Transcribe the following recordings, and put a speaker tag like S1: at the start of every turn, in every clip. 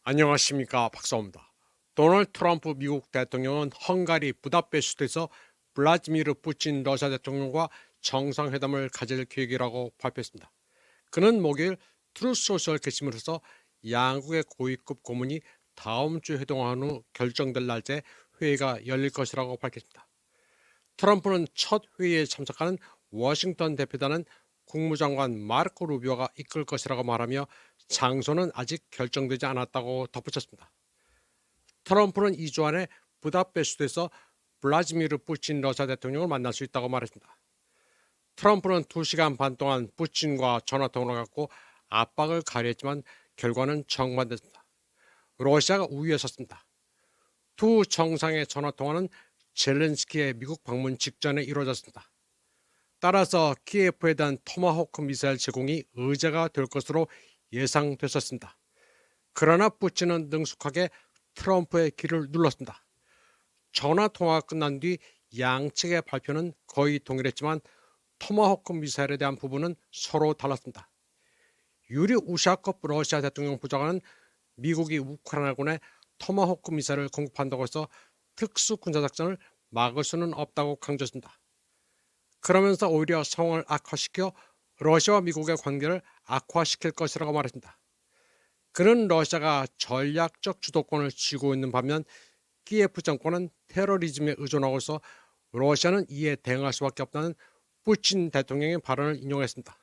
S1: 안녕하십니까, 박사입니다. 도널드 트럼프 미국 대통령은 헝가리 부다페스트에서 블라디미르 푸틴 러시아 대통령과 정상회담을 가질 계획이라고 발표했습니다. 그는 목요일 트루스 소셜 게시물을 서 양국의 고위급 고문이 다음 주 회동한 후 결정될 날짜에 회의가 열릴 것이라고 밝혔습니다. 트럼프는 첫 회의에 참석하는 워싱턴 대표단은 국무장관 마르코 루비오가 이끌 것이라고 말하며 장소는 아직 결정되지 않았다고 덧붙였습니다. 트럼프는 2주 안에 부다페스트에서 블라디미르 푸틴 러시아 대통령을 만날 수 있다고 말했습니다. 트럼프는 2시간 반 동안 푸틴과 전화통화를 갖고 압박을 가려했지만 결과는 정반대였습니다. 러시아가 우위에 섰습니다. 두 정상의 전화통화는 젤렌스키의 미국 방문 직전에 이루어졌습니다. 따라서 키예프에 대한 토마호크 미사일 제공이 의제가 될 것으로 예상됐었습니다. 그러나 푸틴은 능숙하게 트럼프의 길을 눌렀습니다. 전화통화가 끝난 뒤 양측의 발표는 거의 동일했지만 토마호크 미사일에 대한 부분은 서로 달랐습니다. 유리 우샤코프 러시아 대통령 부장관은 미국이 우크라이나군에 토마호크 미사일을 공급한다고 해서 특수군사작전을 막을 수는 없다고 강조했습니다. 그러면서 오히려 상황을 악화시켜 러시아와 미국의 관계를 악화시킬 것이라고 말했습니다. 그는 러시아가 전략적 주도권을 쥐고 있는 반면 키예프 정권은 테러리즘에 의존하고 있어 러시아는 이에 대응할 수밖에 없다는 푸틴 대통령의 발언을 인용했습니다.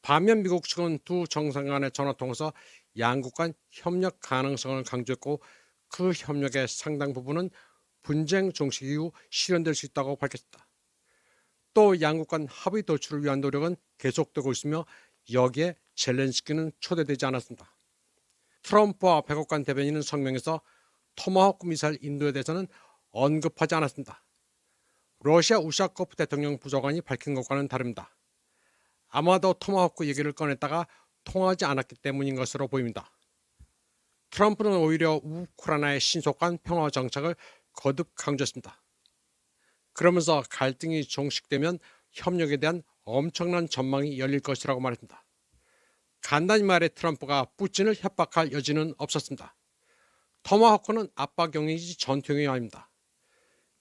S1: 반면 미국 측은 두 정상 간의 전화통화에서 양국 간 협력 가능성을 강조했고 그 협력의 상당 부분은 분쟁 종식 이후 실현될 수 있다고 밝혔습니다. 또 양국 간 합의 도출을 위한 노력은 계속되고 있으며 여기에 젤렌스키는 초대되지 않았습니다. 트럼프와 백악관 대변인은 성명에서 토마호크 미사일 인도에 대해서는 언급하지 않았습니다. 러시아 우샤코프 대통령 부장관이 밝힌 것과는 다릅니다. 아마도 토마호크 얘기를 꺼냈다가 통하지 않았기 때문인 것으로 보입니다. 트럼프는 오히려 우크라이나의 신속한 평화 정착을 거듭 강조했습니다. 그러면서 갈등이 종식되면 협력에 대한 엄청난 전망이 열릴 것이라고 말했습니다. 간단히 말해 트럼프가 푸틴을 협박할 여지는 없었습니다. 토마호크는 압박용이지 전투용이 아닙니다.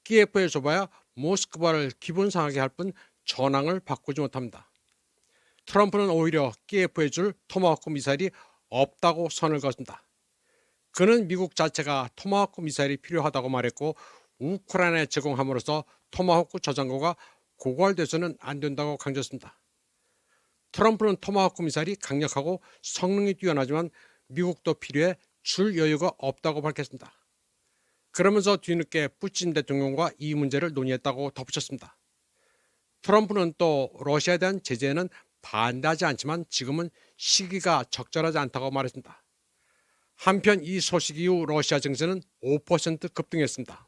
S1: 키예프에 줘봐야 모스크바를 기분 상하게 할 뿐 전황을 바꾸지 못합니다. 트럼프는 오히려 키예프에 줄 토마호크 미사일이 없다고 선을 그었습니다. 그는 미국 자체가 토마호크 미사일이 필요하다고 말했고 우크라이나에 제공함으로써 토마호크 저장고가 고갈돼서는 안 된다고 강조했습니다. 트럼프는 토마호크 미사일이 강력하고 성능이 뛰어나지만 미국도 필요해 줄 여유가 없다고 밝혔습니다. 그러면서 뒤늦게 푸틴 대통령과 이 문제를 논의했다고 덧붙였습니다. 트럼프는 또 러시아에 대한 제재에는 반대하지 않지만 지금은 시기가 적절하지 않다고 말했습니다. 한편 이 소식 이후 러시아 증시는 5% 급등했습니다.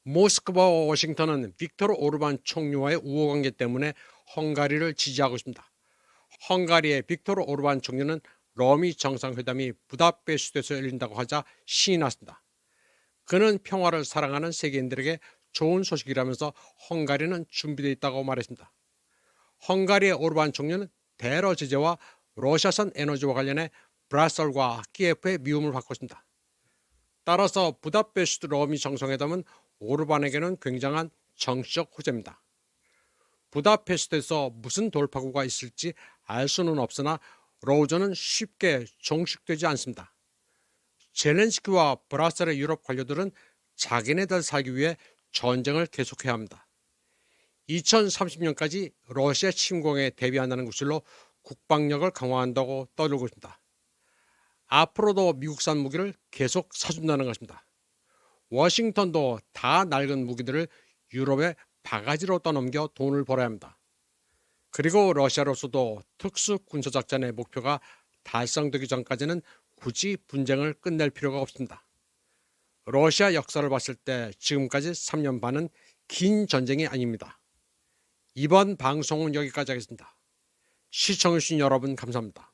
S1: 모스크바와 워싱턴은 빅토르 오르반 총리와의 우호 관계 때문에 헝가리를 지지하고 있습니다. 헝가리의 빅토르 오르반 총리는 러미 정상회담이 부다페스트에서 열린다고 하자 신이 났습니다. 그는 평화를 사랑하는 세계인들에게 좋은 소식이라면서 헝가리는 준비되어 있다고 말했습니다. 헝가리의 오르반 총리는 대러 제재와 러시아산 에너지와 관련해 브라셀과 키예프의 미움을 받고 있습니다. 따라서 부다페스트 러미 정상회담은 오르반에게는 굉장한 정치적 호재입니다. 부다페스트에서 무슨 돌파구가 있을지 알 수는 없으나 로우저는 쉽게 종식되지 않습니다. 젤렌스키와 브라셀의 유럽 관료들은 자기네들 살기 위해 전쟁을 계속해야 합니다. 2030년까지 러시아 침공에 대비한다는 구실로 국방력을 강화한다고 떠들고 있습니다. 앞으로도 미국산 무기를 계속 사준다는 것입니다. 워싱턴도 다 낡은 무기들을 유럽에 바가지로 떠넘겨 돈을 벌어야 합니다. 그리고 러시아로서도 특수 군사작전의 목표가 달성되기 전까지는 굳이 분쟁을 끝낼 필요가 없습니다. 러시아 역사를 봤을 때 지금까지 3년 반은 긴 전쟁이 아닙니다. 이번 방송은 여기까지 하겠습니다. 시청해주신 여러분 감사합니다.